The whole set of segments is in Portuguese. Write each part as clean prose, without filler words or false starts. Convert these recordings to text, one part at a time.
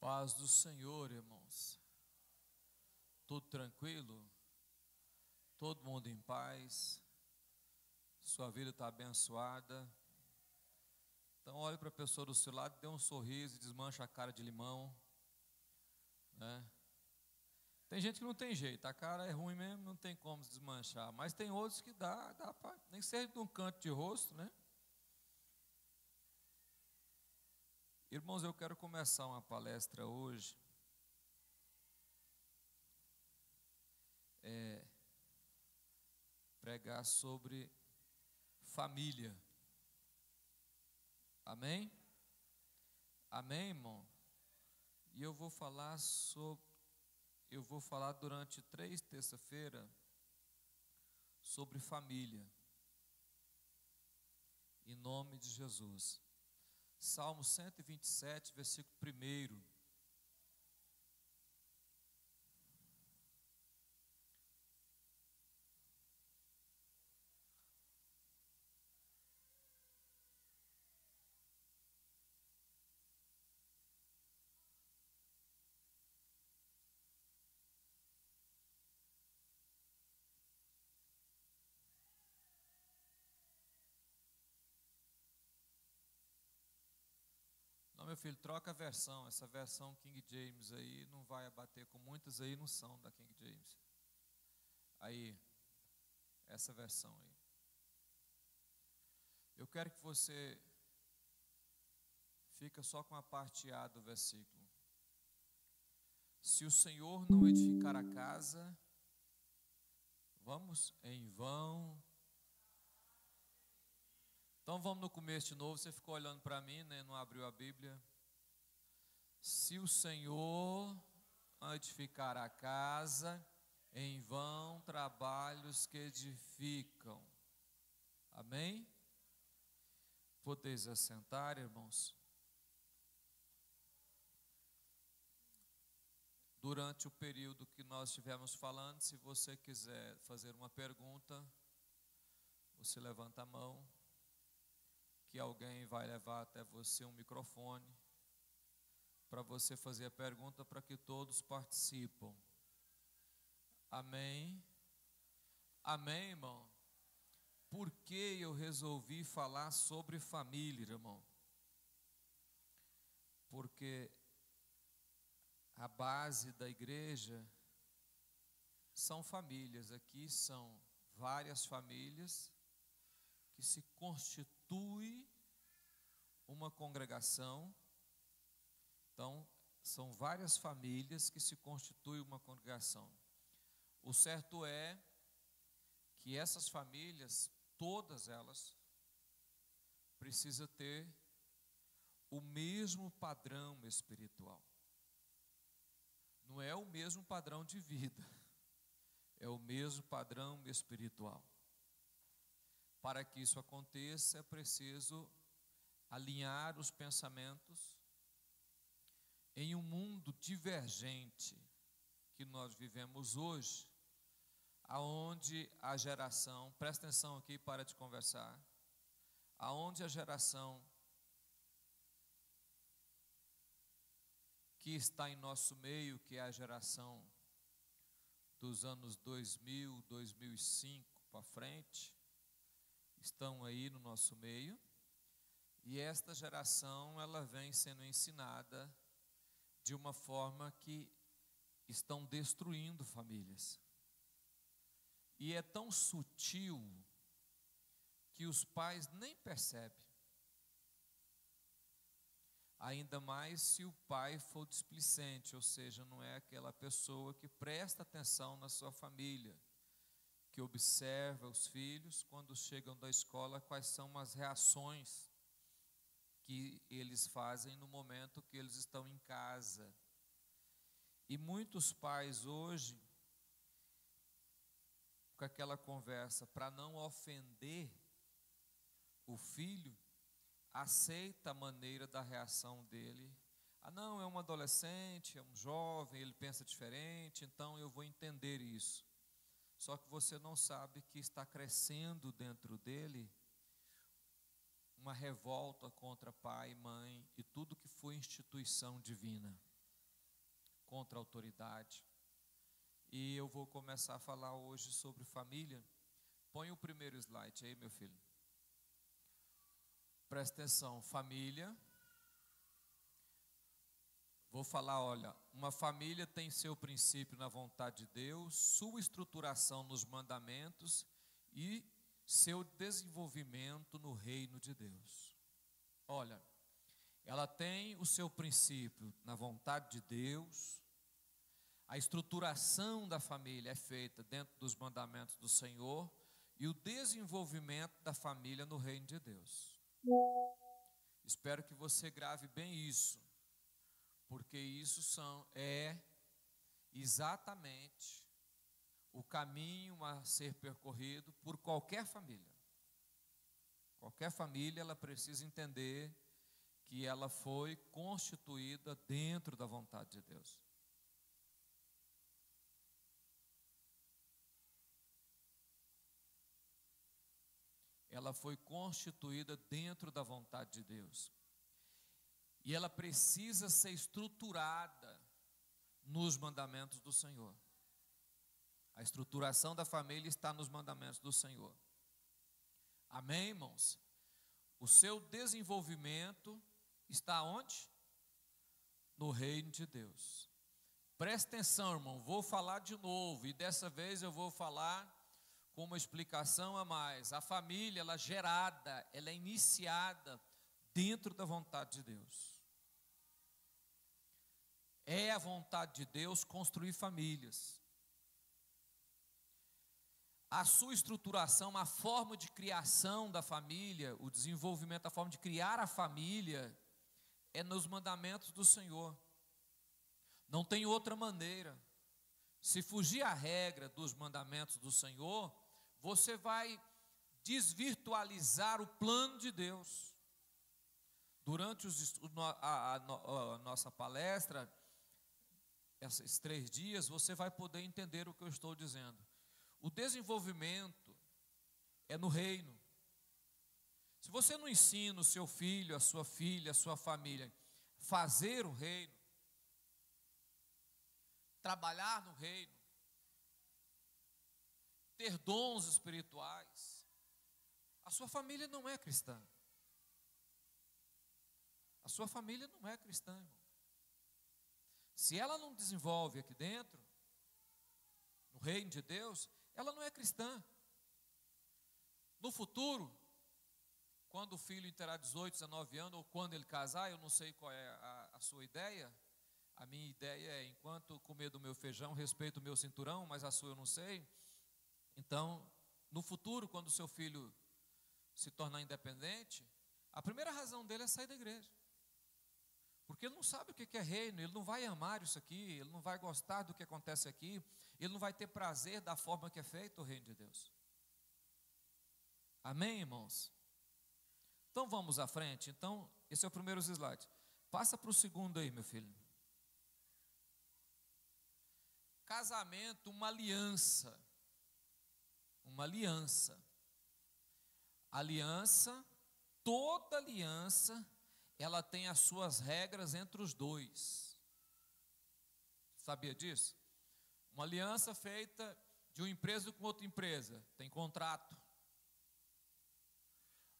Paz do Senhor, irmãos. Tudo tranquilo? Todo mundo em paz? Sua vida está abençoada? Então olhe para a pessoa do seu lado, dê um sorriso e desmancha a cara de limão, né? Tem gente que não tem jeito, a cara é ruim mesmo, não tem como se desmanchar. Mas tem outros que dá para, nem que seja de um canto de rosto, né? Irmãos, eu quero começar uma palestra hoje. Pregar sobre família. Amém? Amém, irmão? E eu vou falar durante 3 terça-feiras sobre família. Em nome de Jesus. Salmo 127, versículo 1. Não, meu filho, troca a versão. Essa versão King James aí não vai abater com muitas aí, não são da King James. Aí, essa versão aí. Eu quero que você fica só com a parte A do versículo. Se o Senhor não edificar a casa, vamos em vão. Então vamos no começo de novo. Você ficou olhando para mim, né? Não abriu a Bíblia. Se o Senhor não edificar a casa, em vão trabalhos que edificam. Amém? Podeis assentar, irmãos. Durante o período que nós estivemos falando, se você quiser fazer uma pergunta, você levanta a mão, que alguém vai levar até você um microfone, para você fazer a pergunta, para que todos participem. Amém? Amém, irmão? Por que eu resolvi falar sobre família, irmão? Porque a base da igreja são famílias. Aqui são várias famílias que se constituem uma congregação. Então, são várias famílias que se constituem uma congregação. O certo é que essas famílias, todas elas, precisam ter o mesmo padrão espiritual. Não é o mesmo padrão de vida, é o mesmo padrão espiritual. Para que isso aconteça, é preciso alinhar os pensamentos em um mundo divergente que nós vivemos hoje, aonde a geração, presta atenção aqui, para de conversar, aonde a geração que está em nosso meio, que é a geração dos anos 2000, 2005 para frente, estão aí no nosso meio, e esta geração, ela vem sendo ensinada de uma forma que estão destruindo famílias. E é tão sutil que os pais nem percebem. Ainda mais se o pai for displicente, ou seja, não é aquela pessoa que presta atenção na sua família, que observa os filhos quando chegam da escola, quais são as reações que eles fazem no momento que eles estão em casa. E muitos pais hoje, com aquela conversa para não ofender o filho, aceita a maneira da reação dele. Ah, não, é um adolescente, é um jovem, ele pensa diferente, então eu vou entender isso. Só que você não sabe que está crescendo dentro dele uma revolta contra pai, mãe e tudo que foi instituição divina. contra a autoridade. E eu vou começar a falar hoje sobre família. Põe o primeiro slide aí, meu filho. Presta atenção, família. Vou falar, olha, uma família tem seu princípio na vontade de Deus, sua estruturação nos mandamentos e seu desenvolvimento no reino de Deus. Olha, ela tem o seu princípio na vontade de Deus, a estruturação da família é feita dentro dos mandamentos do Senhor e o desenvolvimento da família no reino de Deus. Espero que você grave bem isso, porque isso é exatamente o caminho a ser percorrido por qualquer família. Qualquer família, ela precisa entender que ela foi constituída dentro da vontade de Deus. Ela foi constituída dentro da vontade de Deus. E ela precisa ser estruturada nos mandamentos do Senhor. A estruturação da família está nos mandamentos do Senhor. Amém, irmãos? O seu desenvolvimento está onde? No reino de Deus. Presta atenção, irmão, vou falar de novo, e dessa vez eu vou falar com uma explicação a mais. A família, ela é gerada, ela é iniciada dentro da vontade de Deus. É a vontade de Deus construir famílias. A sua estruturação, a forma de criação da família, o desenvolvimento, a forma de criar a família, é nos mandamentos do Senhor. Não tem outra maneira. Se fugir à regra dos mandamentos do Senhor, você vai desvirtualizar o plano de Deus. Durante a nossa palestra, esses 3 dias, você vai poder entender o que eu estou dizendo. O desenvolvimento é no reino. Se você não ensina o seu filho, a sua filha, a sua família, fazer o reino, trabalhar no reino, ter dons espirituais, a sua família não é cristã. A sua família não é cristã, irmão. Se ela não desenvolve aqui dentro, no reino de Deus, ela não é cristã. No futuro, quando o filho terá 18, 19 anos, ou quando ele casar, eu não sei qual é a sua ideia. A minha ideia é, enquanto comer do meu feijão, respeito o meu cinturão, mas a sua eu não sei. Então, no futuro, quando o seu filho se tornar independente, a primeira razão dele é sair da igreja. Porque ele não sabe o que é reino, ele não vai amar isso aqui, ele não vai gostar do que acontece aqui, ele não vai ter prazer da forma que é feito o reino de Deus. Amém, irmãos? Então vamos à frente. Então, esse é o primeiro slide. Passa para o segundo aí, meu filho. Casamento, uma aliança. Uma aliança. Aliança, toda aliança, ela tem as suas regras entre os dois. Sabia disso? Uma aliança feita de uma empresa com outra empresa, tem contrato.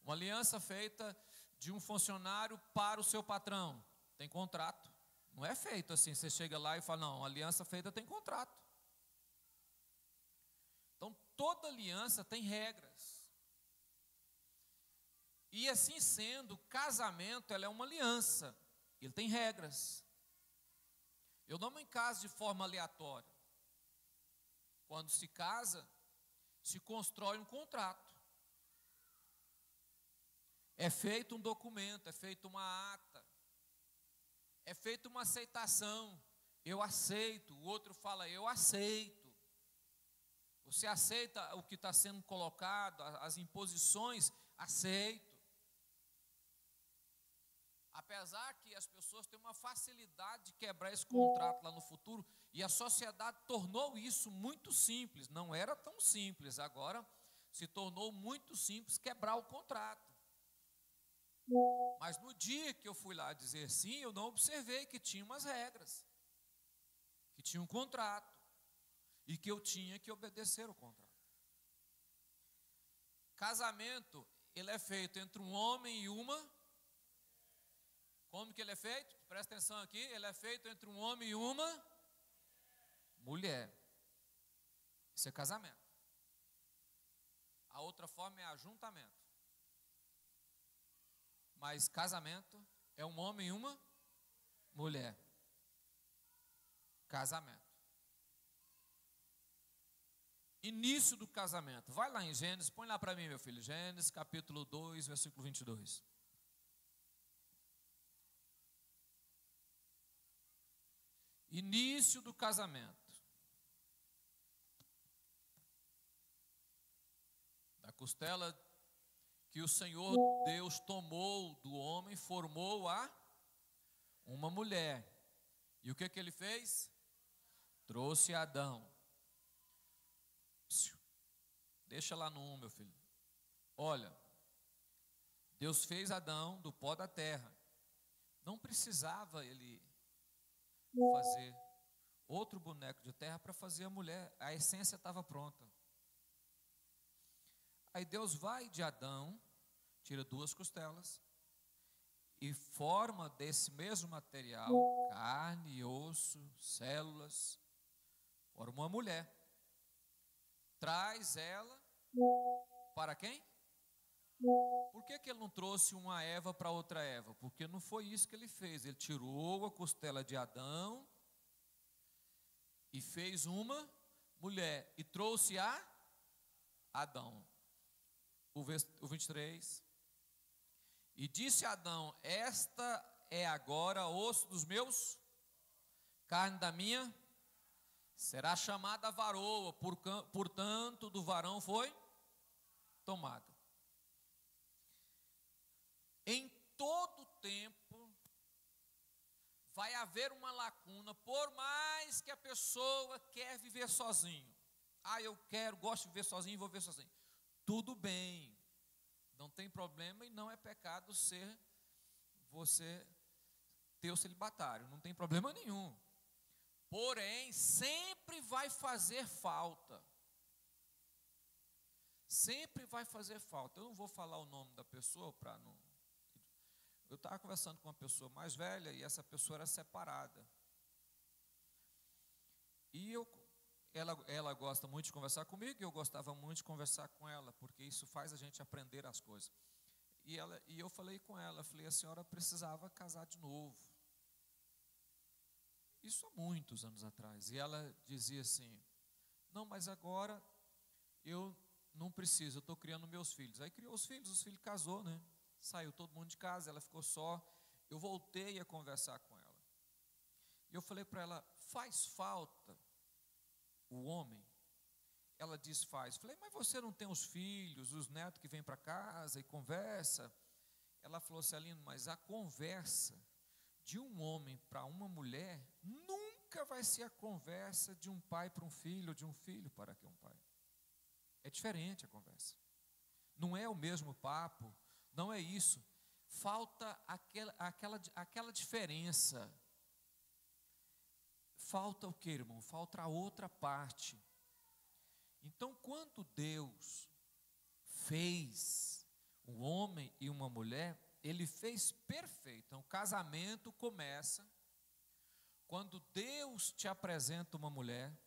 Uma aliança feita de um funcionário para o seu patrão, tem contrato. Não é feito assim, você chega lá e fala, não, uma aliança feita tem contrato. Então, toda aliança tem regras. E assim sendo, o casamento, ela é uma aliança, ele tem regras. Eu não me caso de forma aleatória. Quando se casa, se constrói um contrato. É feito um documento, é feita uma ata, é feita uma aceitação. Eu aceito, o outro fala, eu aceito. Você aceita o que está sendo colocado, as imposições, aceito. Apesar que as pessoas têm uma facilidade de quebrar esse contrato lá no futuro, e a sociedade tornou isso muito simples. Não era tão simples, agora se tornou muito simples quebrar o contrato. Mas no dia que eu fui lá dizer sim, eu não observei que tinha umas regras. que tinha um contrato e que eu tinha que obedecer o contrato. Casamento, ele é feito entre um homem e uma. Como que ele é feito? Presta atenção aqui, ele é feito entre um homem e uma mulher. Isso é casamento. A outra forma é ajuntamento. Mas casamento é um homem e uma mulher. Casamento. Início do casamento. Vai lá em Gênesis, põe lá para mim, meu filho. Gênesis capítulo 2, versículo 22. Início do casamento. Da costela que o Senhor Deus tomou do homem, formou a uma mulher. E o que ele fez? Trouxe Adão. Deixa lá no 1, meu filho. Olha, Deus fez Adão do pó da terra. Não precisava ele fazer outro boneco de terra para fazer a mulher. A essência estava pronta. Aí Deus vai de Adão, tira 2 costelas e forma desse mesmo material, carne, osso, células, forma uma mulher. Traz ela para quem? Por que ele não trouxe uma Eva para outra Eva? Porque não foi isso que ele fez. Ele tirou a costela de Adão e fez uma mulher e trouxe a Adão. O 23. E disse Adão: esta é agora osso dos meus, carne da minha, será chamada varoa, portanto do varão foi tomada. Em todo tempo vai haver uma lacuna, por mais que a pessoa quer viver sozinho. Eu gosto de viver sozinho, vou viver sozinho. Tudo bem, não tem problema e não é pecado você ter o celibatário, não tem problema nenhum. Porém, sempre vai fazer falta. Sempre vai fazer falta. Eu não vou falar o nome da pessoa para não... Eu estava conversando com uma pessoa mais velha e essa pessoa era separada. E ela gosta muito de conversar comigo e eu gostava muito de conversar com ela, porque isso faz a gente aprender as coisas. E eu falei com ela, falei, a senhora precisava casar de novo. Isso há muitos anos atrás. E ela dizia assim, não, mas agora eu não preciso, eu estou criando meus filhos. Aí criou os filhos casou, né? Saiu todo mundo de casa, ela ficou só. Eu voltei a conversar com ela. E eu falei para ela, faz falta o homem? Ela disse, faz. Falei, mas você não tem os filhos, os netos que vêm para casa e conversa? Ela falou assim, Alino, mas a conversa de um homem para uma mulher nunca vai ser a conversa de um pai para um filho, ou de um filho para um pai. É diferente a conversa. Não é o mesmo papo, não é isso. Falta aquela diferença. Falta o que, irmão? Falta a outra parte. Então, quando Deus fez um homem e uma mulher, Ele fez perfeito. Então, o casamento começa quando Deus te apresenta uma mulher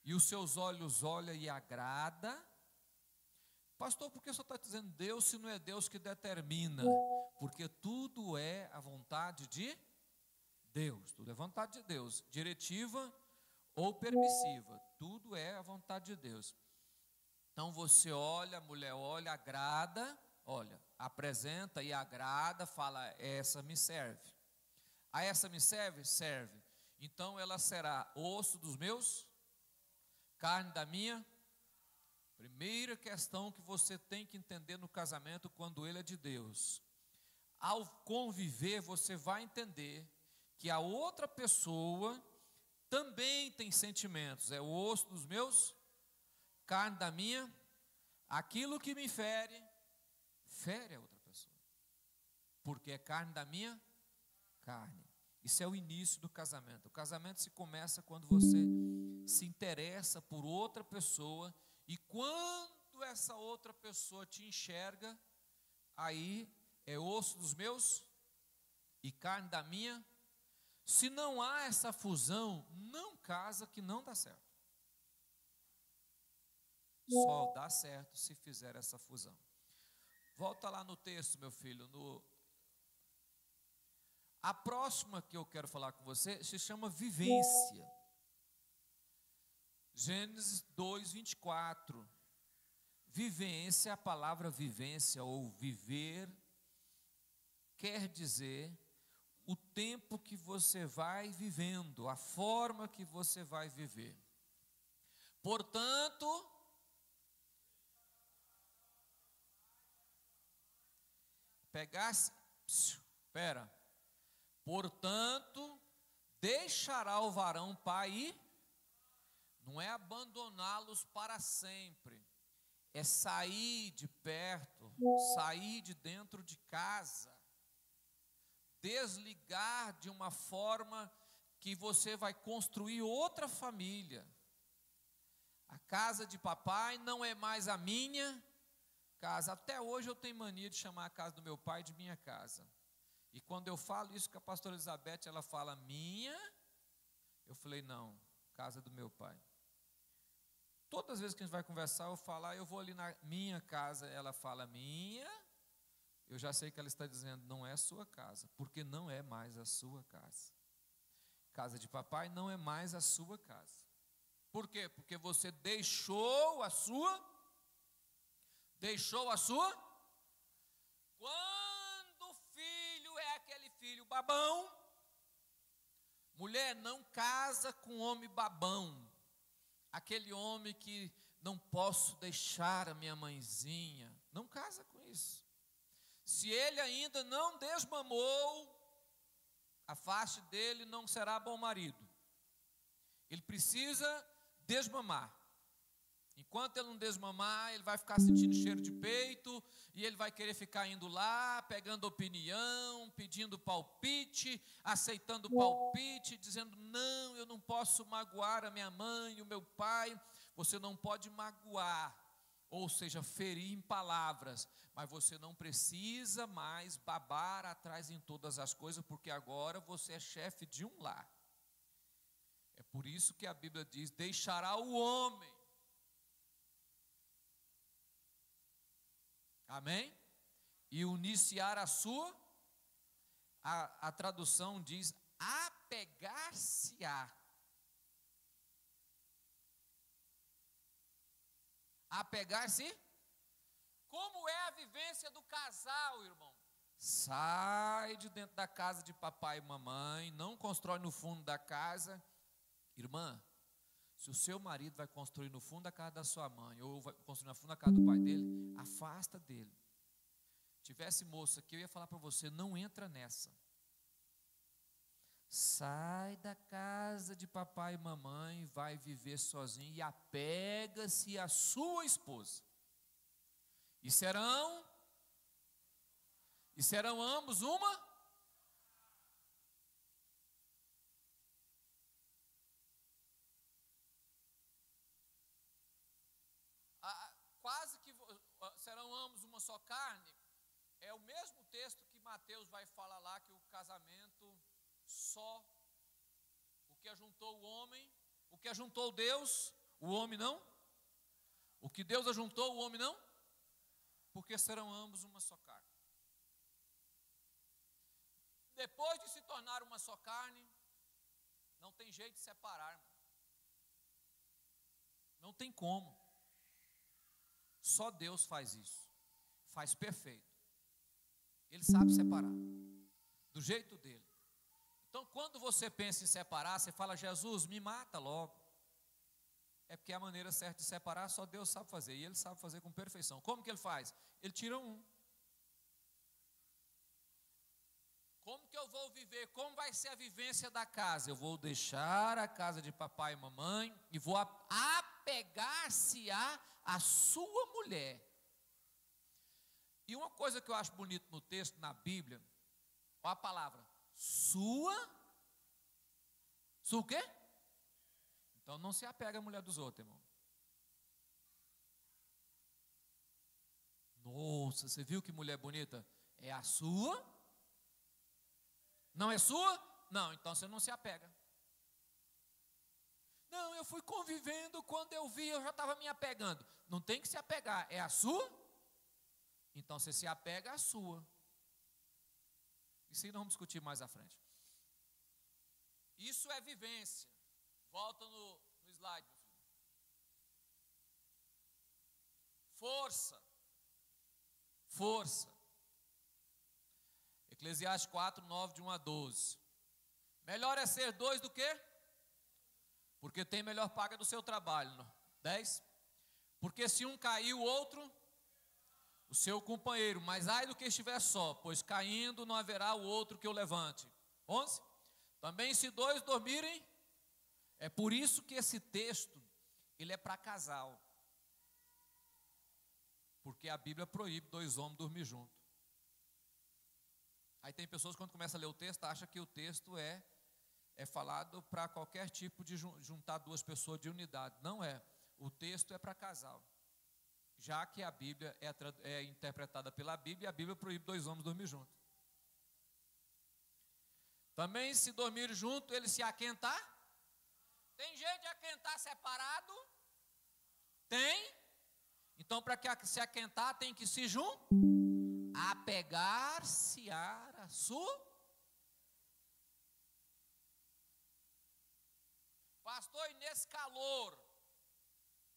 e os seus olhos olham e agrada. Pastor, por que o senhor está dizendo Deus se não é Deus que determina? Porque tudo é a vontade de Deus, tudo é vontade de Deus, diretiva ou permissiva, tudo é a vontade de Deus. Então você olha, a mulher olha, agrada, olha, apresenta e agrada, fala, essa me serve. Essa me serve? Serve. Então ela será osso dos meus, carne da minha. Primeira questão que você tem que entender no casamento quando ele é de Deus. Ao conviver, você vai entender que a outra pessoa também tem sentimentos. É o osso dos meus, carne da minha. Aquilo que me fere, fere a outra pessoa. Porque é carne da minha carne. Isso é o início do casamento. O casamento se começa quando você se interessa por outra pessoa, e quando essa outra pessoa te enxerga, aí é osso dos meus e carne da minha. Se não há essa fusão, não casa, que não dá certo. Só dá certo se fizer essa fusão. Volta lá no texto, meu filho. A próxima que eu quero falar com você se chama vivência. Gênesis 2, 24. Vivência, a palavra vivência ou viver, quer dizer o tempo que você vai vivendo, a forma que você vai viver. Portanto, portanto, deixará o varão pai e, não é abandoná-los para sempre, é sair de perto, sair de dentro de casa, desligar de uma forma que você vai construir outra família. A casa de papai não é mais a minha casa. Até hoje eu tenho mania de chamar a casa do meu pai de minha casa. E quando eu falo isso com a pastora Elizabeth, ela fala minha. Eu falei, não, casa do meu pai. Todas as vezes que a gente vai conversar, eu falo, eu vou ali na minha casa, ela fala minha. Eu já sei que ela está dizendo, não é sua casa, porque não é mais a sua casa. Casa de papai não é mais a sua casa. Por quê? Porque você deixou a sua. Quando o filho é aquele filho babão, mulher, não casa com homem babão. Aquele homem que não posso deixar a minha mãezinha. Não casa com isso. Se ele ainda não desmamou, afaste dele, não será bom marido. Ele precisa desmamar. Enquanto ele não desmamar, ele vai ficar sentindo cheiro de peito, e ele vai querer ficar indo lá, pegando opinião, pedindo palpite, aceitando palpite, dizendo, não, eu não posso magoar a minha mãe e o meu pai. Você não pode magoar, ou seja, ferir em palavras, mas você não precisa mais babar atrás em todas as coisas, porque agora você é chefe de um lar. É por isso que a Bíblia diz, deixará o homem. Amém? E uniciar a sua, a tradução diz, apegar-se-á. Apegar-se? Como é a vivência do casal, irmão? Sai de dentro da casa de papai e mamãe, não constrói no fundo da casa. Irmã, se o seu marido vai construir no fundo da casa da sua mãe, ou vai construir no fundo da casa do pai dele, afasta dele. Tivesse moça aqui, eu ia falar para você, não entra nessa. Sai da casa de papai e mamãe, vai viver sozinho e apega-se à sua esposa. E serão ambos uma? Quase que serão ambos uma só carne. É o mesmo texto que Mateus vai falar lá, que o casamento só, o que ajuntou o homem, o que ajuntou Deus, o homem não. O que Deus ajuntou, o homem não. Porque serão ambos uma só carne. Depois de se tornar uma só carne, não tem jeito de separar, irmão. Não tem como. Só Deus faz isso. Faz perfeito. Ele sabe separar. Do jeito dele. Então, quando você pensa em separar, você fala, Jesus, me mata logo. É porque a maneira certa de separar, só Deus sabe fazer. E Ele sabe fazer com perfeição. Como que Ele faz? Ele tira um. Como que eu vou viver? Como vai ser a vivência da casa? Eu vou deixar a casa de papai e mamãe e vou apegar-se à sua mulher. E uma coisa que eu acho bonito no texto, na Bíblia, olha a palavra, sua Sua o quê? Então não se apega à mulher dos outros, irmão. Nossa, você viu que mulher bonita? É a sua? Não é sua? Não, então você não se apega. Não, eu fui convivendo, quando eu vi, eu já estava me apegando. Não tem que se apegar, é a sua? Então você se apega à sua. Isso aí nós vamos discutir mais à frente. Isso é vivência. Volta no slide, meu filho. Força. Força. Eclesiastes 4, 9, de 1 a 12. Melhor é ser dois do que? Porque tem melhor paga do seu trabalho. 10. Porque se um cair, o outro, o seu companheiro. Mas ai do que estiver só, pois caindo não haverá o outro que o levante. 11. Também se dois dormirem, é por isso que esse texto, ele é para casal. Porque a Bíblia proíbe dois homens dormir juntos. Aí tem pessoas que quando começam a ler o texto, acham que o texto é falado para qualquer tipo de juntar duas pessoas de unidade. Não é. O texto é para casal. Já que a Bíblia é interpretada pela Bíblia, e a Bíblia proíbe dois homens dormir juntos. Também se dormir junto, ele se aquentar. Tem jeito de aquentar separado? Tem. Então, para que se aquentar, tem que se apegar-se a sua. Pastor, e nesse calor,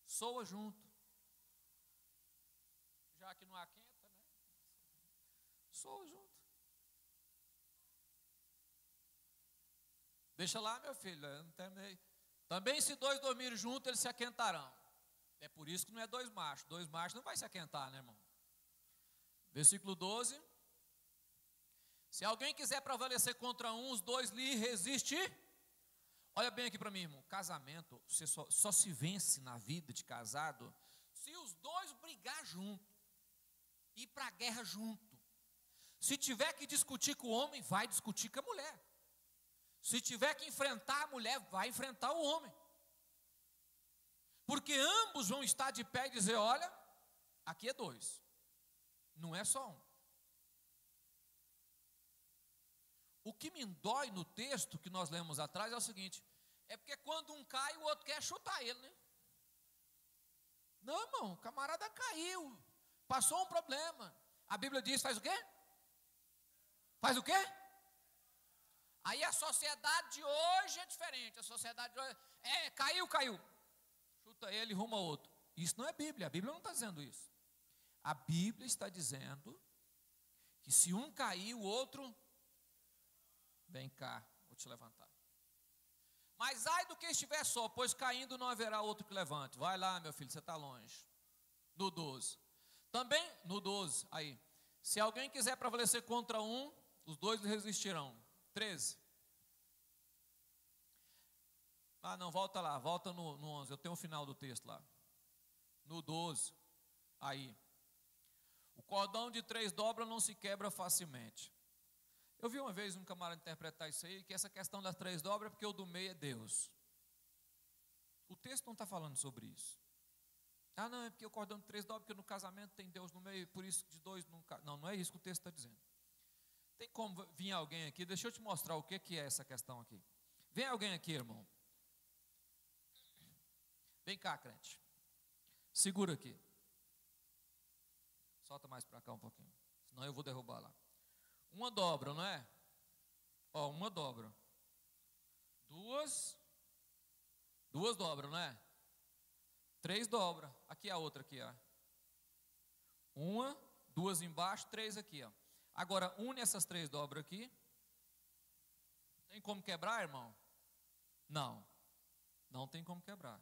soa junto. Já que não aquenta, né? Soa junto. Deixa lá, meu filho, eu não terminei. Também se dois dormirem juntos, eles se aquentarão. É por isso que não é dois machos. Dois machos não vai se aquentar, né, irmão? Versículo 12. Se alguém quiser prevalecer contra um, os dois lhe resistir. Olha bem aqui para mim, irmão. Casamento, você só se vence na vida de casado se os dois brigar junto. Ir para a guerra junto. Se tiver que discutir com o homem, vai discutir com a mulher. Se tiver que enfrentar a mulher, vai enfrentar o homem. Porque ambos vão estar de pé e dizer, olha, aqui é dois. Não é só um. O que me dói no texto que nós lemos atrás é o seguinte, é porque quando um cai, o outro quer chutar ele, né? Não, irmão, o camarada caiu, passou um problema. A Bíblia diz, faz o quê? Faz o quê? Aí a sociedade de hoje é diferente. A sociedade de hoje caiu. Chuta ele, rumo ao outro. Isso não é Bíblia, a Bíblia não está dizendo isso. A Bíblia está dizendo que se um cair, o outro, vem cá, vou te levantar. Mas ai do que estiver só, pois caindo não haverá outro que levante. Vai lá, meu filho, você está longe. No 12. Também, no 12, aí. Se alguém quiser prevalecer contra um, os dois lhe resistirão. 13. Ah, não, volta lá, volta no 11, eu tenho o final do texto lá. No 12, aí. O cordão de 3 dobras não se quebra facilmente. Eu vi uma vez um camarada interpretar isso aí, que essa questão das 3 dobras é porque o do meio é Deus. O texto não está falando sobre isso. Ah, não, é porque o cordão de 3 dobras, porque no casamento tem Deus no meio, por isso de 2 nunca. Não, não é isso que o texto está dizendo. Tem como vir alguém aqui, deixa eu te mostrar o que é essa questão aqui. Vem alguém aqui, irmão. Vem cá, crente. Segura aqui. Solta mais para cá um pouquinho. Senão eu vou derrubar lá. Uma dobra, não é? Ó, uma dobra. Duas dobras, não é? 3 dobras. Aqui a outra aqui, ó. 1, 2 embaixo, 3 aqui, ó. Agora, une essas 3 dobras aqui. Tem como quebrar, irmão? Não. Não tem como quebrar.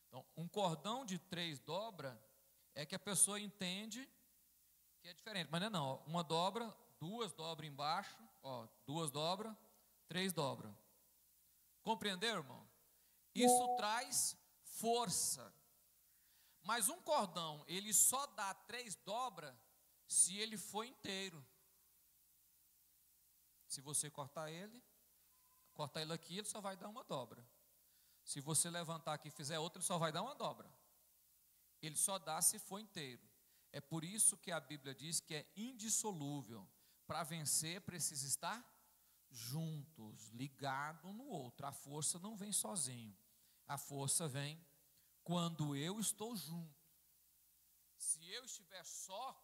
Então, um cordão de 3 dobras é que a pessoa entende que é diferente. Mas não é não. Ó. Uma dobra, 2 dobras embaixo, ó, 2 dobras, 3 dobras. Compreendeu, irmão? Isso traz força. Mas um cordão, ele só dá 3 dobras se ele for inteiro. Se você cortar ele, cortar ele aqui, ele só vai dar uma dobra. Se você levantar aqui e fizer outra, ele só vai dar uma dobra. Ele só dá se for inteiro. É por isso que a Bíblia diz que é indissolúvel. Para vencer, precisa estar juntos, ligado um no outro. A força não vem sozinho. A força vem quando eu estou junto. Se eu estiver só,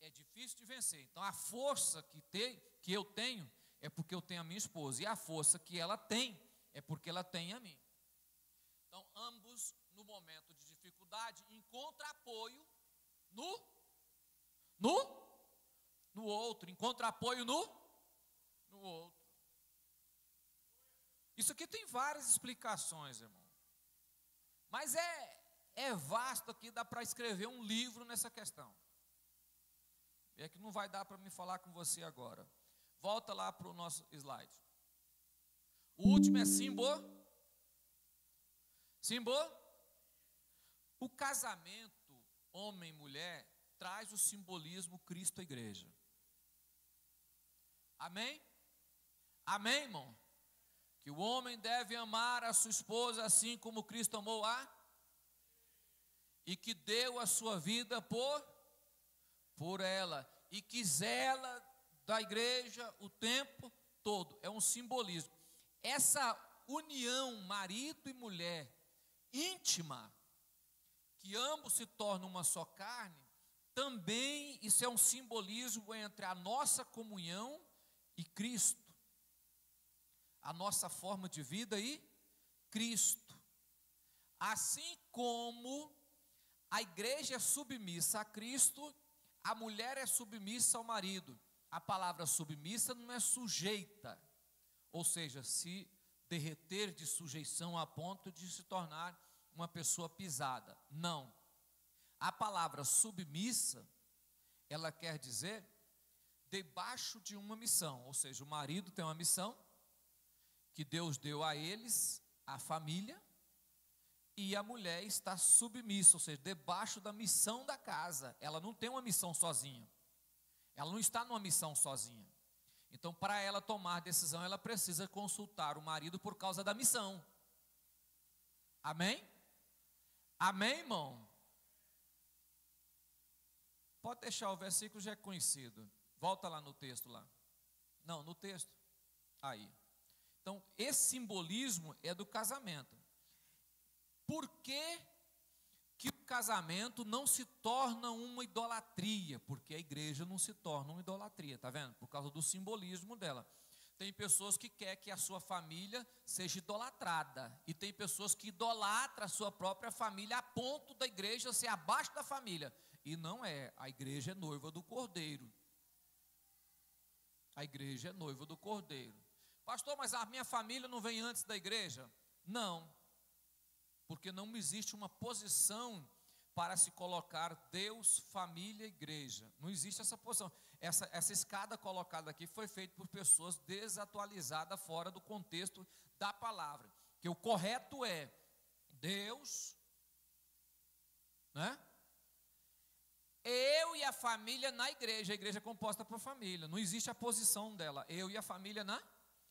é difícil de vencer. Então a força que eu tenho é porque eu tenho a minha esposa. E a força que ela tem é porque ela tem a mim. Então ambos, no momento de dificuldade, encontram apoio no outro. Encontram apoio no outro. Isso aqui tem várias explicações, irmão. Mas é vasto aqui, dá para escrever um livro nessa questão. É que não vai dar para me falar com você agora. Volta lá para o nosso slide. O último é símbolo. Símbolo. O casamento, homem e mulher, traz o simbolismo Cristo-igreja. Amém? Amém, irmão? Que o homem deve amar a sua esposa assim como Cristo amou e que deu a sua vida por ela, e que zela da igreja o tempo todo. É um simbolismo. Essa união, marido e mulher, íntima, que ambos se tornam uma só carne, também isso é um simbolismo entre a nossa comunhão e Cristo. A nossa forma de vida e Cristo. Assim como a igreja é submissa a Cristo, a mulher é submissa ao marido. A palavra submissa não é sujeita, ou seja, se derreter de sujeição a ponto de se tornar uma pessoa pisada. Não. A palavra submissa, ela quer dizer debaixo de uma missão, ou seja, o marido tem uma missão que Deus deu a eles, a família, e a mulher está submissa, ou seja, debaixo da missão da casa. Ela não tem uma missão sozinha. Ela não está numa missão sozinha. Então, para ela tomar decisão, ela precisa consultar o marido por causa da missão. Amém? Amém, irmão? Pode deixar, o versículo já é conhecido. Volta lá no texto lá. Não, no texto. Aí. Então, esse simbolismo é do casamento. Por que o casamento não se torna uma idolatria? Porque a igreja não se torna uma idolatria, tá vendo? Por causa do simbolismo dela. Tem pessoas que querem que a sua família seja idolatrada. E tem pessoas que idolatram a sua própria família a ponto da igreja ser abaixo da família. E não é, a igreja é noiva do Cordeiro. A igreja é noiva do Cordeiro. Pastor, mas a minha família não vem antes da igreja? Não, porque não existe uma posição para se colocar Deus, família, igreja. Não existe essa posição. Essa escada colocada aqui foi feita por pessoas desatualizadas, fora do contexto da palavra. Que o correto é Deus, né? Eu e a família na igreja. A igreja é composta por família. Não existe a posição dela. Eu e a família na.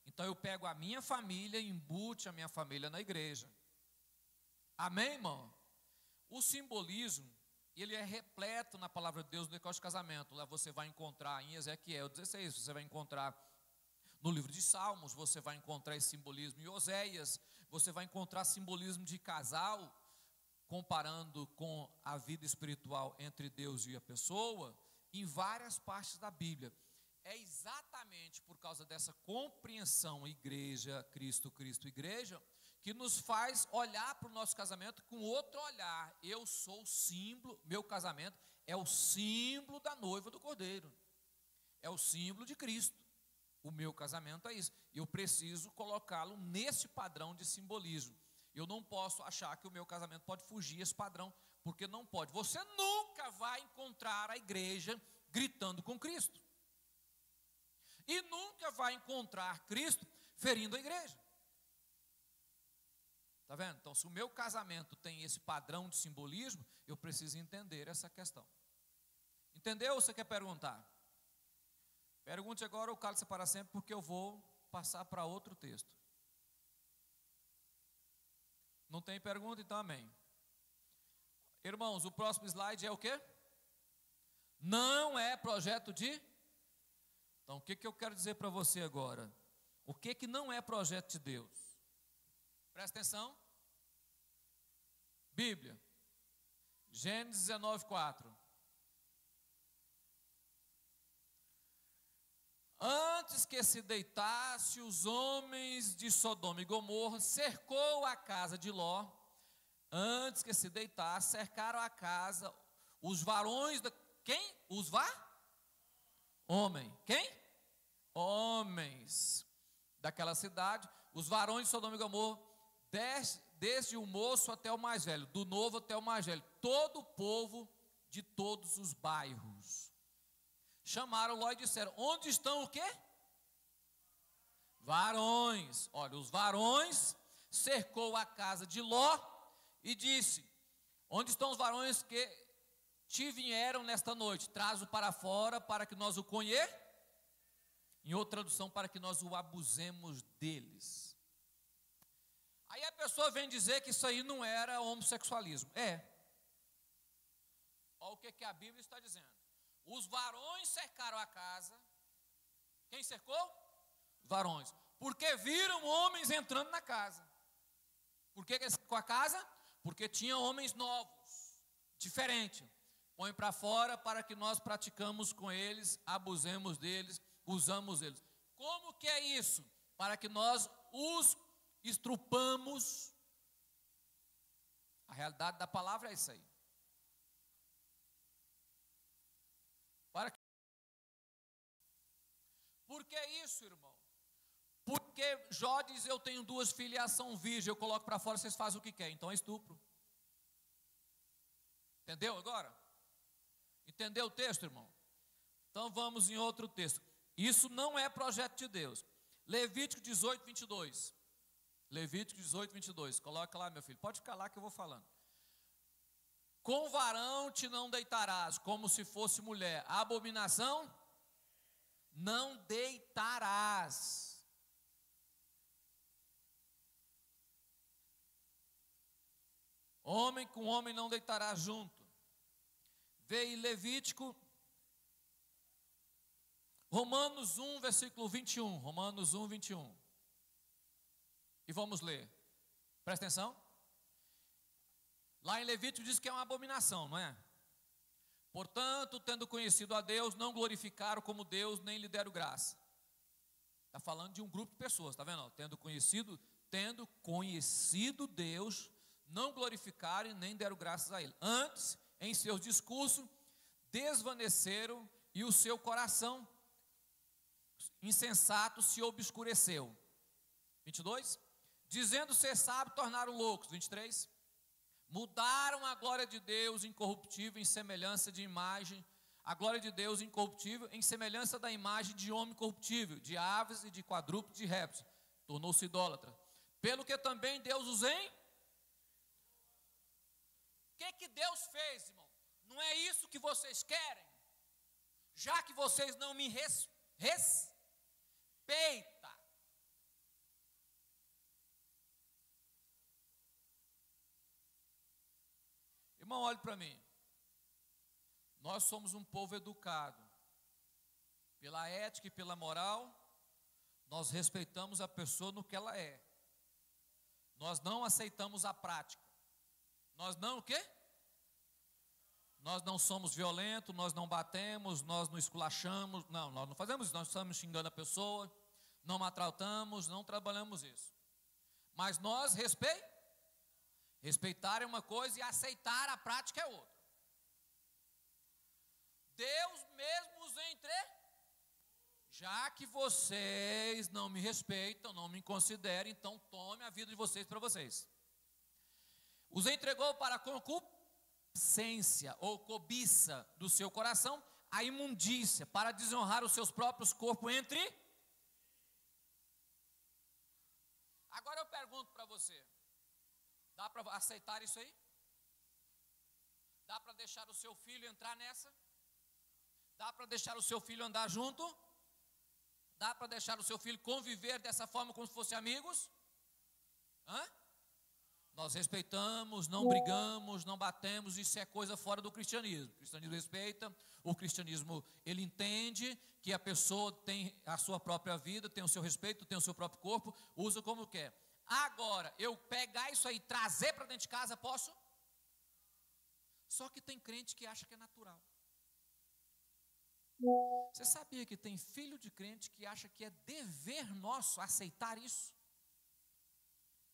Então eu pego a minha família e embute a minha família na igreja. Amém, irmão? O simbolismo, ele é repleto na palavra de Deus no decótico de casamento. Lá você vai encontrar em Ezequiel 16, você vai encontrar no livro de Salmos, você vai encontrar esse simbolismo em Oséias, você vai encontrar simbolismo de casal, comparando com a vida espiritual entre Deus e a pessoa, em várias partes da Bíblia. É exatamente por causa dessa compreensão igreja, Cristo, Cristo, igreja, que nos faz olhar para o nosso casamento com outro olhar. Eu sou o símbolo, meu casamento é o símbolo da noiva do Cordeiro. É o símbolo de Cristo. O meu casamento é isso. Eu preciso colocá-lo nesse padrão de simbolismo. Eu não posso achar que o meu casamento pode fugir esse padrão, porque não pode. Você nunca vai encontrar a igreja gritando com Cristo. E nunca vai encontrar Cristo ferindo a igreja. Está vendo? Então, se o meu casamento tem esse padrão de simbolismo, eu preciso entender essa questão. Entendeu ou você quer perguntar? Pergunte agora o cálice para sempre, porque eu vou passar para outro texto. Não tem pergunta? Então amém. Irmãos, o próximo slide é o quê? Não é projeto de... Então o que eu quero dizer para você agora? O que não é projeto de Deus? Presta atenção. Bíblia. Gênesis 19:4. Antes que se deitasse, os homens de Sodoma e Gomorra cercou a casa de Ló. Antes que se deitasse, cercaram a casa, os varões da... Quem? Homem. Quem? Homens daquela cidade, os varões de Sodoma e Gomorra, desde o moço até o mais velho, do novo até o mais velho, todo o povo de todos os bairros. Chamaram Ló e disseram: onde estão o quê? Varões. Olha, os varões cercou a casa de Ló e disse: onde estão os varões que te vieram nesta noite? Traz-o para fora para que nós o conheçamos. Em outra tradução, para que nós o abusemos deles. Aí a pessoa vem dizer que isso aí não era homossexualismo. É. Olha o que a Bíblia está dizendo. Os varões cercaram a casa. Quem cercou? Varões. Porque viram homens entrando na casa. Por que cercou a casa? Porque tinha homens novos, diferentes. Põe para fora para que nós praticamos com eles, abusemos deles, usamos eles. Como que é isso? Para que nós os estrupamos. A realidade da palavra é isso aí. Para que... Por que isso, irmão? Porque Jó diz: eu tenho 2 filiação virgem, eu coloco para fora, vocês fazem o que querem. Então é estupro. Entendeu agora? Entendeu o texto, irmão? Então vamos em outro texto. Isso não é projeto de Deus. Levítico 18:22. Levítico 18:22. Coloca lá, meu filho. Pode ficar lá que eu vou falando. Com varão te não deitarás, como se fosse mulher. Abominação? Não deitarás. Homem com homem não deitará junto. Veio Levítico, Romanos 1, versículo 21. Romanos 1, 21. E vamos ler. Presta atenção. Lá em Levítico diz que é uma abominação, não é? Portanto, tendo conhecido a Deus, não glorificaram como Deus, nem lhe deram graça. Está falando de um grupo de pessoas, está vendo? Tendo conhecido Deus, não glorificaram e nem deram graças a Ele. Antes, em seus discursos, desvaneceram e o seu coração insensato se obscureceu. 22. Dizendo ser sábio, tornaram loucos. 23. Mudaram a glória de Deus incorruptível em semelhança de imagem, a glória de Deus incorruptível em semelhança da imagem de homem corruptível, de aves e de quadrúpedes, de répteis. Tornou-se idólatra. Pelo que também Deus os O que Deus fez, irmão? Não é isso que vocês querem? Já que vocês não me respeitam. Irmão, olhe para mim. Nós somos um povo educado. Pela ética e pela moral, nós respeitamos a pessoa no que ela é. Nós não aceitamos a prática. Nós não o quê? Nós não somos violentos, nós não batemos, nós não esculachamos. Não, nós não fazemos isso. Nós estamos xingando a pessoa, não maltratamos, não trabalhamos isso. Mas nós respeitar é uma coisa e aceitar a prática é outra. Deus mesmo os já que vocês não me respeitam, não me consideram, então tome a vida de vocês para vocês. Os entregou para a concupiscência ou cobiça do seu coração, a imundícia, para desonrar os seus próprios corpos Agora eu pergunto para você, dá para aceitar isso aí? Dá para deixar o seu filho entrar nessa? Dá para deixar o seu filho andar junto? Dá para deixar o seu filho conviver dessa forma como se fossem amigos? Hã? Nós respeitamos, não brigamos, não batemos, isso é coisa fora do cristianismo. O cristianismo respeita, o cristianismo, ele entende que a pessoa tem a sua própria vida, tem o seu respeito, tem o seu próprio corpo, usa como quer. Agora, eu pegar isso aí e trazer para dentro de casa, posso? Só que tem crente que acha que é natural. Você sabia que tem filho de crente que acha que é dever nosso aceitar isso?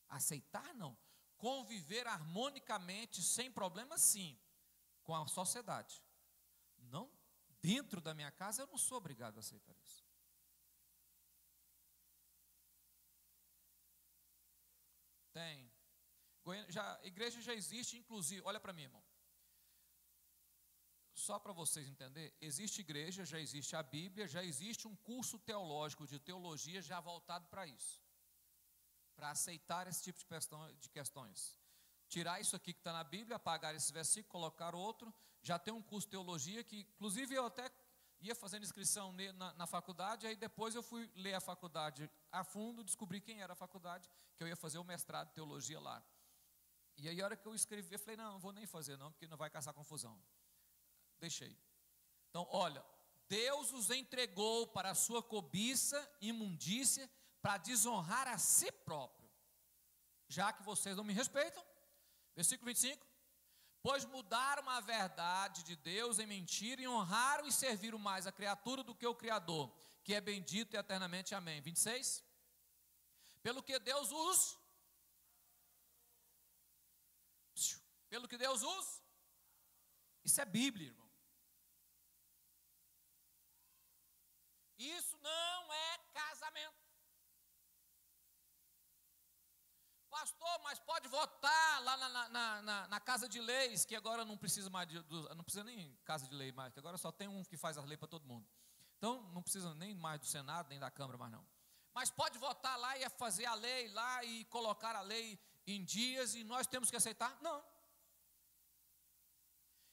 Aceitar não. Conviver harmonicamente, sem problema sim, com a sociedade. Não, dentro da minha casa eu não sou obrigado a aceitar isso. Tem. A igreja já existe, inclusive, olha para mim, irmão. Só para vocês entenderem, existe igreja, já existe a Bíblia, já existe um curso teológico de teologia já voltado para isso. Para aceitar esse tipo de questões. Tirar isso aqui que está na Bíblia, apagar esse versículo, colocar outro. Já tem um curso de teologia que, inclusive, eu até ia fazendo inscrição na faculdade, aí depois eu fui ler a faculdade a fundo, descobri quem era a faculdade, que eu ia fazer o mestrado de teologia lá. E aí a hora que eu escrevi, eu falei, não vou nem fazer não, porque não vai causar confusão. Deixei. Então, olha, Deus os entregou para a sua cobiça, imundícia, para desonrar a si próprio, já que vocês não me respeitam. Versículo 25. Pois mudaram a verdade de Deus em mentira e honraram e serviram mais a criatura do que o Criador, que é bendito eternamente, amém. 26. Pelo que Deus os isso é Bíblia, irmão. Isso não é casamento. Pastor, mas pode votar lá na Casa de Leis, que agora não precisa mais não precisa nem Casa de Lei mais, que agora só tem um que faz as leis para todo mundo. Então não precisa nem mais do Senado, nem da Câmara mais não. Mas pode votar lá e fazer a lei lá e colocar a lei em dias e nós temos que aceitar? Não.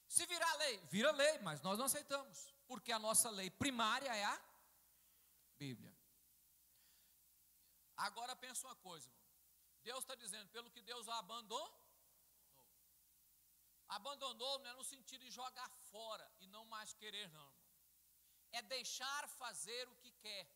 Se virar lei, vira lei, mas nós não aceitamos, porque a nossa lei primária é a Bíblia. Agora pensa uma coisa, irmão. Deus está dizendo, pelo que Deus a abandonou. Abandonou não é no sentido de jogar fora e não mais querer, não, irmão. É deixar fazer o que quer.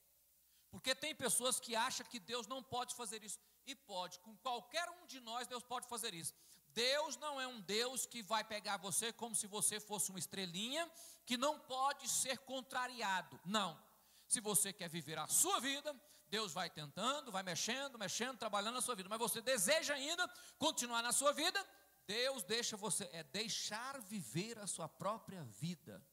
Porque tem pessoas que acham que Deus não pode fazer isso. E pode, com qualquer um de nós, Deus pode fazer isso. Deus não é um Deus que vai pegar você como se você fosse uma estrelinha, que não pode ser contrariado. Não. Se você quer viver a sua vida, Deus vai tentando, vai mexendo, trabalhando na sua vida. Mas você deseja ainda continuar na sua vida, Deus deixa você, deixar viver a sua própria vida.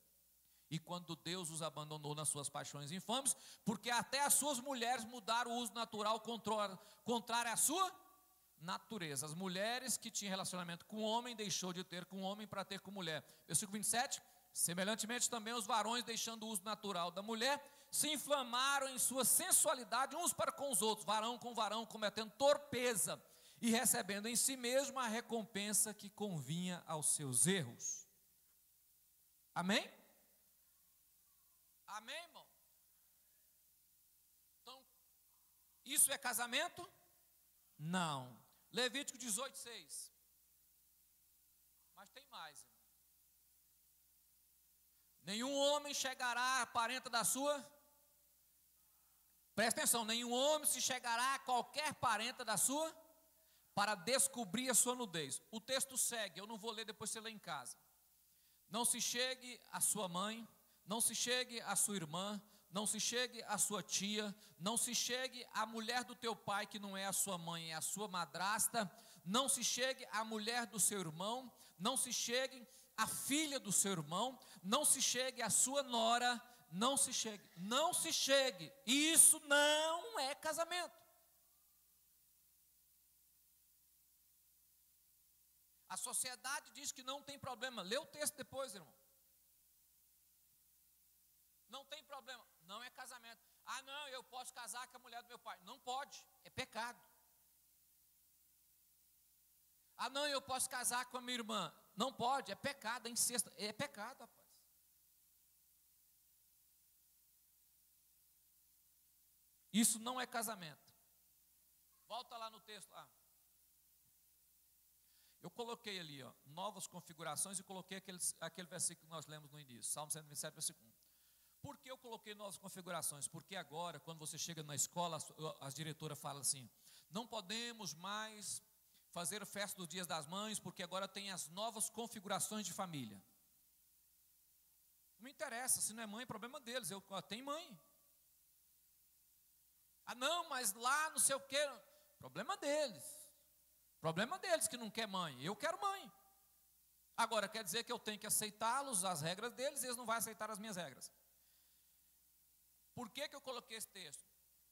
E quando Deus os abandonou nas suas paixões infames, porque até as suas mulheres mudaram o uso natural contrário à sua natureza. As mulheres que tinham relacionamento com o homem, deixou de ter com o homem para ter com mulher. Versículo 27, semelhantemente também os varões, deixando o uso natural da mulher, se inflamaram em sua sensualidade uns para com os outros, varão com varão, cometendo torpeza e recebendo em si mesmo a recompensa que convinha aos seus erros. Amém? Amém, irmão? Então, isso é casamento? Não. Levítico 18:6. Mas tem mais, irmão. Nenhum homem chegará à parenta da sua. Presta atenção, nenhum homem se chegará a qualquer parenta da sua para descobrir a sua nudez. O texto segue, eu não vou ler, depois você lê em casa. Não se chegue à sua mãe, não se chegue à sua irmã, não se chegue à sua tia, não se chegue à mulher do teu pai, que não é a sua mãe, é a sua madrasta, não se chegue à mulher do seu irmão, não se chegue à filha do seu irmão, não se chegue à sua nora, não se chegue, isso não é casamento. A sociedade diz que não tem problema, lê o texto depois, irmão. Não tem problema, não é casamento. Ah, não, eu posso casar com a mulher do meu pai. Não pode, é pecado. Ah, não, eu posso casar com a minha irmã. Não pode, é pecado, é incesto, é pecado, rapaz. Isso não é casamento. Volta lá no texto lá. Eu coloquei ali, ó, novas configurações, e coloquei aquele versículo que nós lemos no início, Salmo 127, versículo 1. Por que eu coloquei novas configurações? Porque agora, quando você chega na escola, as diretoras falam assim: não podemos mais fazer festa dos dias das mães, porque agora tem as novas configurações de família. Não me interessa, se não é mãe, problema deles, eu tenho mãe. Ah não, mas lá não sei o quê, problema deles. Problema deles que não quer mãe, eu quero mãe. Agora, quer dizer que eu tenho que aceitá-los, as regras deles, e eles não vão aceitar as minhas regras. Por que eu coloquei esse texto?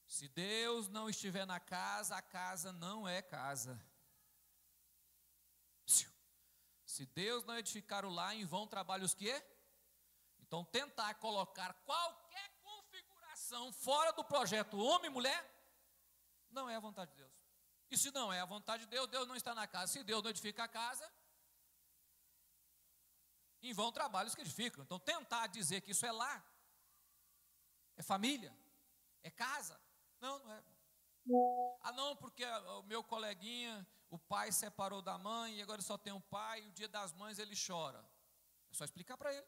Se Deus não estiver na casa, a casa não é casa. Se Deus não edificar o lar, em vão trabalha os quê? Então, tentar colocar qualquer configuração fora do projeto homem e mulher, não é a vontade de Deus. E se não é a vontade de Deus, Deus não está na casa. Se Deus não edifica a casa, em vão trabalha os que edificam. Então, tentar dizer que isso é lar, é família, é casa, não é. Ah não, porque o meu coleguinha, o pai separou da mãe, e agora só tem um pai, e o dia das mães ele chora. É só explicar para ele.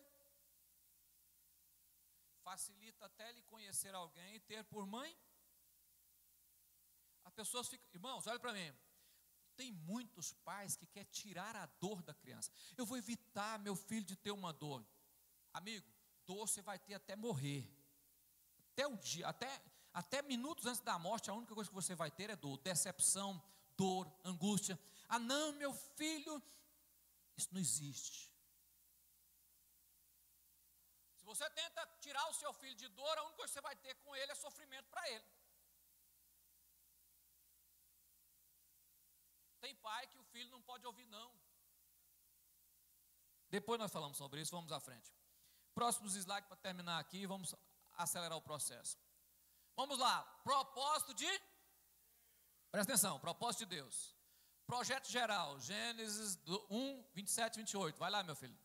Facilita até ele conhecer alguém e ter por mãe. As pessoas ficam, irmãos, olha para mim. Tem muitos pais que querem tirar a dor da criança. Eu vou evitar meu filho de ter uma dor. Amigo, dor você vai ter até morrer. Até o dia, até minutos antes da morte, a única coisa que você vai ter é dor, decepção, dor, angústia. Ah não, meu filho, isso não existe. Se você tenta tirar o seu filho de dor, a única coisa que você vai ter com ele é sofrimento para ele. Tem pai que o filho não pode ouvir não. Depois nós falamos sobre isso, vamos à frente. Próximos slides para terminar aqui, vamos acelerar o processo. Vamos lá, propósito de... Presta atenção, propósito de Deus. Projeto geral, Gênesis 1, 27 e 28. Vai lá, meu filho.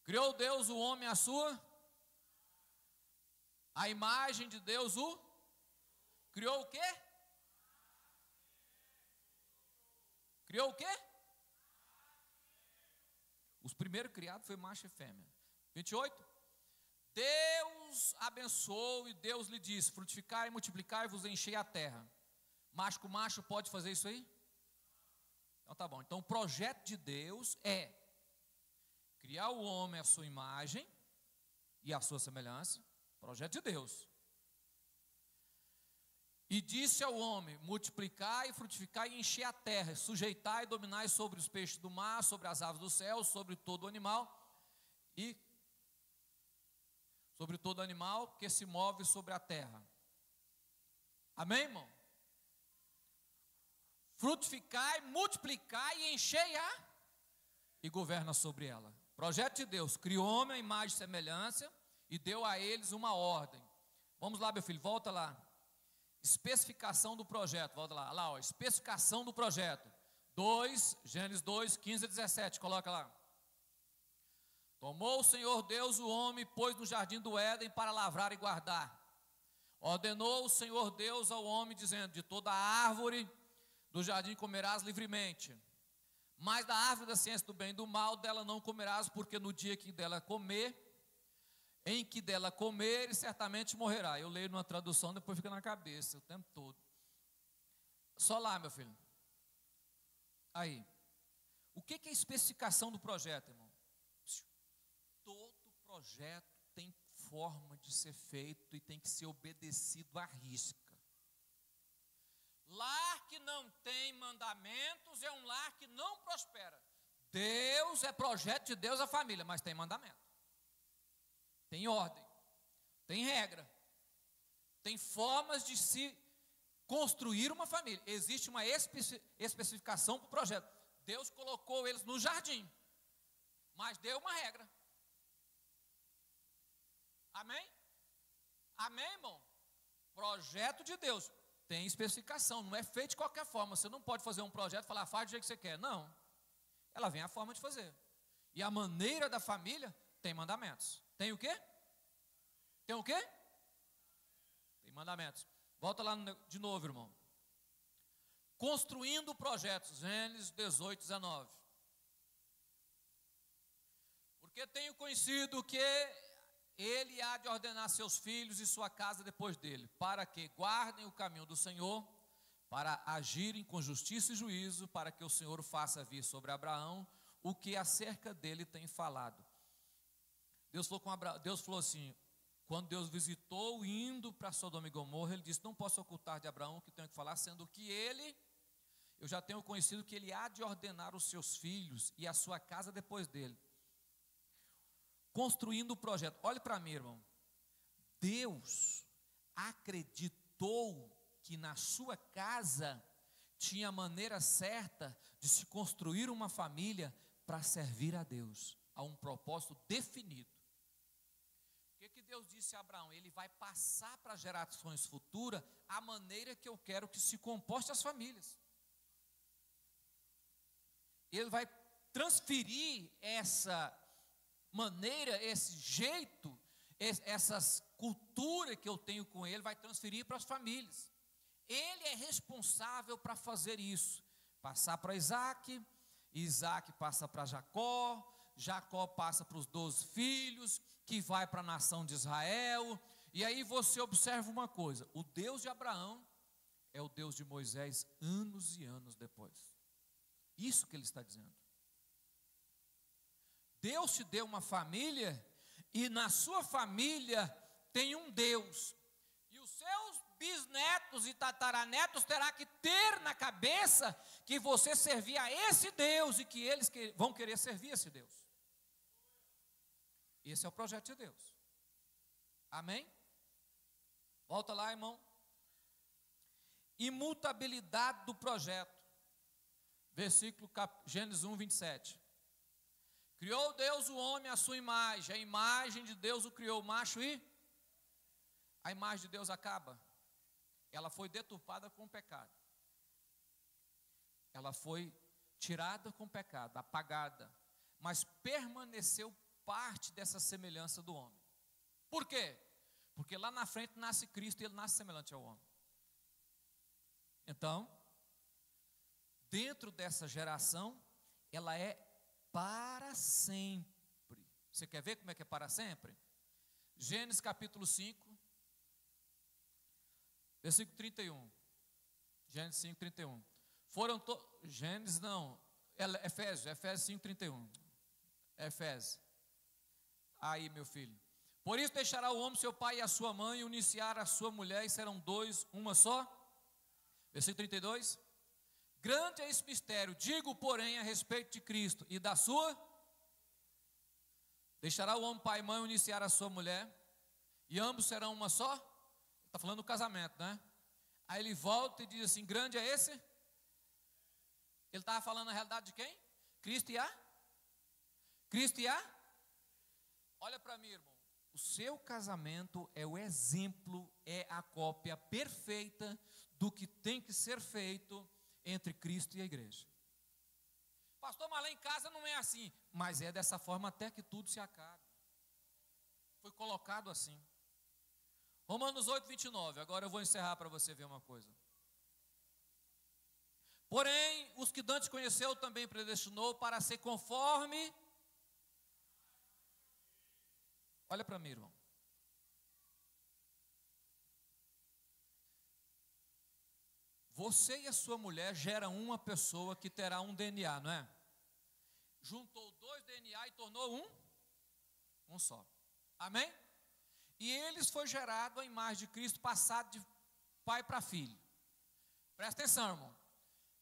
Criou Deus o homem à sua... A imagem de Deus o... Criou o quê? Criou o quê? Os primeiros criados foi macho e fêmea. 28. Deus abençoou e Deus lhe disse: frutificai e multiplicai e vos enchei a terra. Macho com macho pode fazer isso aí? Então tá bom. Então o projeto de Deus é criar o homem à sua imagem e à sua semelhança. Projeto de Deus. E disse ao homem: multiplicai e frutificai e enchei a terra, sujeitai e dominai sobre os peixes do mar, sobre as aves do céu, sobre todo animal e sobre todo animal que se move sobre a terra. Amém, irmão? Frutificai, multiplicai e enchei-a e governa sobre ela. Projeto de Deus, criou o homem à imagem e semelhança e deu a eles uma ordem. Vamos lá, meu filho, volta lá. Especificação do projeto, volta lá, ó, especificação do projeto. Gênesis 2, 15 a 17, coloca lá. Tomou o Senhor Deus o homem e pôs no jardim do Éden para lavrar e guardar. Ordenou o Senhor Deus ao homem, dizendo: de toda árvore do jardim comerás livremente, mas da árvore da ciência do bem e do mal, dela não comerás, porque no dia em que dela comer, certamente morrerá. Eu leio numa tradução, depois fica na cabeça o tempo todo. Só lá, meu filho. Aí. O que é a especificação do projeto, irmão? Todo projeto tem forma de ser feito e tem que ser obedecido à risca. Lar que não tem mandamentos é um lar que não prospera. Deus é projeto de Deus a família, mas tem mandamento. Tem ordem, tem regra, tem formas de se construir uma família. Existe uma especificação para o projeto. Deus colocou eles no jardim, mas deu uma regra. Amém? Amém, irmão? Projeto de Deus tem especificação, não é feito de qualquer forma. Você não pode fazer um projeto e falar: faz do jeito que você quer. Não, ela vem a forma de fazer. E a maneira da família tem mandamentos. Tem o quê? Tem o quê? Tem mandamentos. Volta lá de novo, irmão. Construindo projetos, Gênesis 18, 19. Porque tenho conhecido que ele há de ordenar seus filhos e sua casa depois dele, para que guardem o caminho do Senhor, para agirem com justiça e juízo, para que o Senhor faça vir sobre Abraão o que acerca dele tem falado. Deus falou com Abraão, Deus falou assim, quando Deus visitou indo para Sodoma e Gomorra, ele disse, não posso ocultar de Abraão o que tenho que falar, sendo que eu já tenho conhecido que ele há de ordenar os seus filhos e a sua casa depois dele. Construindo o projeto. Olhe para mim, irmão. Deus acreditou que na sua casa tinha a maneira certa de se construir uma família para servir a Deus, a um propósito definido. O que Deus disse a Abraão? Ele vai passar para gerações futuras a maneira que eu quero que se comporte as famílias. Ele vai transferir essa maneira, esse jeito, essas culturas que eu tenho com ele, vai transferir para as famílias. Ele é responsável para fazer isso. Passar para Isaac, Isaac passa para Jacó, Jacó passa para os 12 filhos, que vai para a nação de Israel. E aí você observa uma coisa, o Deus de Abraão é o Deus de Moisés anos e anos depois. Isso que ele está dizendo. Deus te deu uma família, e na sua família tem um Deus, e os seus bisnetos e tataranetos terá que ter na cabeça que você servir a esse Deus, e que eles vão querer servir esse Deus. Esse é o projeto de Deus. Amém? Volta lá, irmão. Imutabilidade do projeto. Versículo Gênesis 1, 27. Criou Deus o homem à sua imagem, a imagem de Deus o criou, macho e a imagem de Deus acaba. Ela foi deturpada com o pecado. Ela foi tirada com o pecado, apagada, mas permaneceu parte dessa semelhança do homem. Por quê? Porque lá na frente nasce Cristo e ele nasce semelhante ao homem. Então, dentro dessa geração, ela é para sempre. Você quer ver como é que é para sempre? Gênesis capítulo 5, versículo 31. Gênesis 5, 31. Efésios 5, 31. Efésios. Aí, meu filho. Por isso deixará o homem seu pai e a sua mãe, e unir-se-á a sua mulher, e serão dois, uma só. Versículo 32. Grande é esse mistério, digo, porém, a respeito de Cristo e da sua. Deixará o homem pai e mãe, unir-se-á a sua mulher, e ambos serão uma só. Está falando do casamento, né? Aí ele volta e diz assim, grande é esse. Ele estava falando a realidade de quem? Cristo e a? Cristo e a? Olha para mim, irmão. O seu casamento é o exemplo, é a cópia perfeita do que tem que ser feito entre Cristo e a igreja. Pastor, mas lá em casa não é assim. Mas é dessa forma até que tudo se acabe. Foi colocado assim. Romanos 8, 29. Agora eu vou encerrar para você ver uma coisa. Porém, os que dantes conheceu também predestinou para ser conforme. Olha para mim, irmão. Você e a sua mulher geram uma pessoa que terá um DNA, não é? Juntou 2 DNA e tornou um só. Amém? E eles foi gerado a imagem de Cristo, passado de pai para filho. Presta atenção, irmão.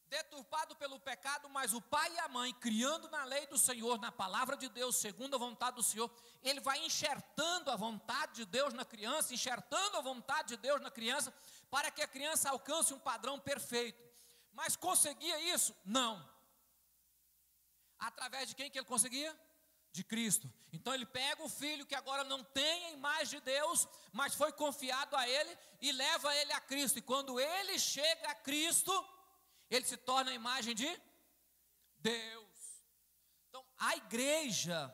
Deturpado pelo pecado, mas o pai e a mãe, criando na lei do Senhor, na palavra de Deus, segundo a vontade do Senhor, ele vai enxertando a vontade de Deus na criança, enxertando a vontade de Deus na criança, para que a criança alcance um padrão perfeito. Mas conseguia isso? Não. Através de quem que ele conseguia? De Cristo. Então ele pega o filho que agora não tem a imagem de Deus, mas foi confiado a ele, e leva ele a Cristo. E quando ele chega a Cristo, ele se torna a imagem de Deus. Então a igreja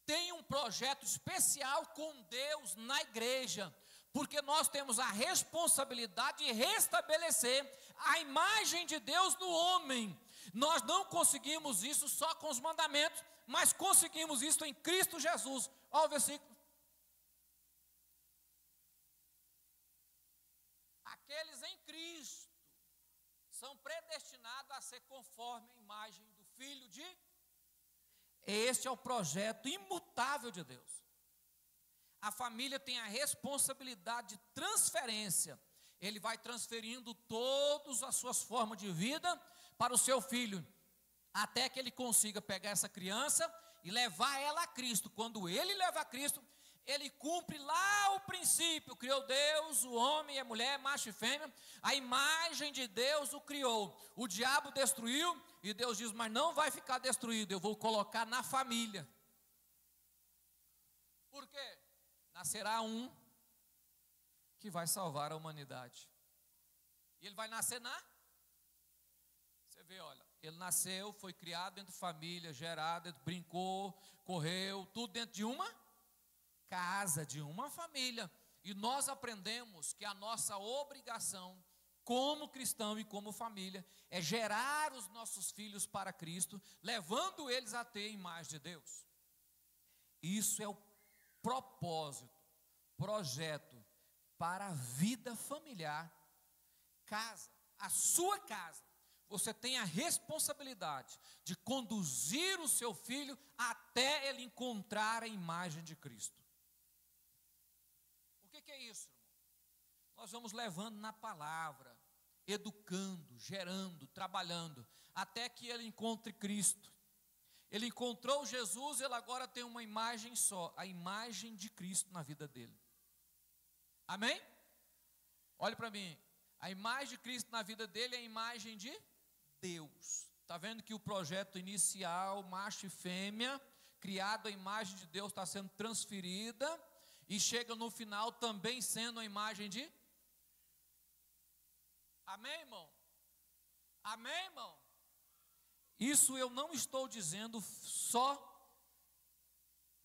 tem um projeto especial com Deus na igreja, porque nós temos a responsabilidade de restabelecer a imagem de Deus no homem. Nós não conseguimos isso só com os mandamentos, mas conseguimos isso em Cristo Jesus. Olha o versículo. Aqueles em Cristo são predestinados a ser conforme a imagem do Filho de... Este é o projeto imutável de Deus. A família tem a responsabilidade de transferência. Ele vai transferindo todas as suas formas de vida para o seu filho, até que ele consiga pegar essa criança e levar ela a Cristo. Quando ele leva a Cristo, ele cumpre lá o princípio: criou Deus, o homem e a mulher, macho e fêmea, a imagem de Deus o criou. O diabo destruiu, e Deus diz: mas não vai ficar destruído, eu vou colocar na família. Por quê? Nascerá um que vai salvar a humanidade. E ele vai nascer Você vê, olha, ele nasceu, foi criado dentro de família, gerado, brincou, correu, tudo dentro de uma casa, de uma família. E nós aprendemos que a nossa obrigação como cristão e como família é gerar os nossos filhos para Cristo, levando eles a ter a imagem de Deus. Isso é o propósito, projeto para a vida familiar. Casa, a sua casa, você tem a responsabilidade de conduzir o seu filho até ele encontrar a imagem de Cristo. O que é isso, irmão? Nós vamos levando na palavra, educando, gerando, trabalhando, até que ele encontre Cristo. Ele encontrou Jesus, ele agora tem uma imagem só, a imagem de Cristo na vida dele. Amém? Olhe para mim, a imagem de Cristo na vida dele é a imagem de Deus. Está vendo que o projeto inicial, macho e fêmea, criado a imagem de Deus, está sendo transferida, e chega no final também sendo a imagem de... Amém, irmão? Amém, irmão? Isso eu não estou dizendo só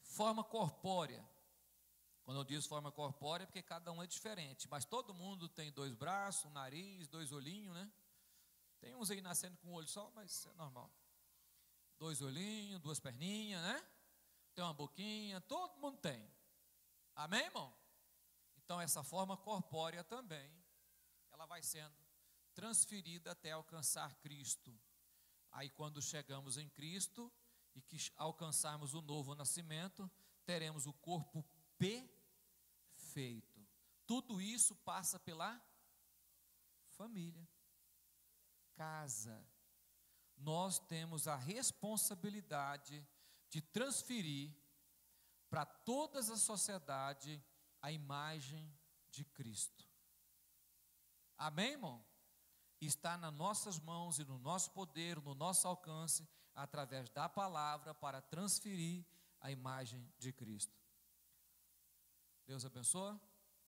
forma corpórea. Quando eu digo forma corpórea, é porque cada um é diferente. Mas todo mundo tem 2 braços, um nariz, 2 olhinhos, né? Tem uns aí nascendo com um olho só, mas é normal. 2 olhinhos, 2 perninhas, né? Tem uma boquinha, todo mundo tem. Amém, irmão? Então essa forma corpórea também, ela vai sendo transferida até alcançar Cristo. Aí quando chegamos em Cristo e que alcançarmos o novo nascimento, teremos o corpo perfeito. Tudo isso passa pela família, casa. Nós temos a responsabilidade de transferir para toda a sociedade a imagem de Cristo. Amém, irmão? Está nas nossas mãos e no nosso poder, no nosso alcance, através da palavra, para transferir a imagem de Cristo. Deus abençoe.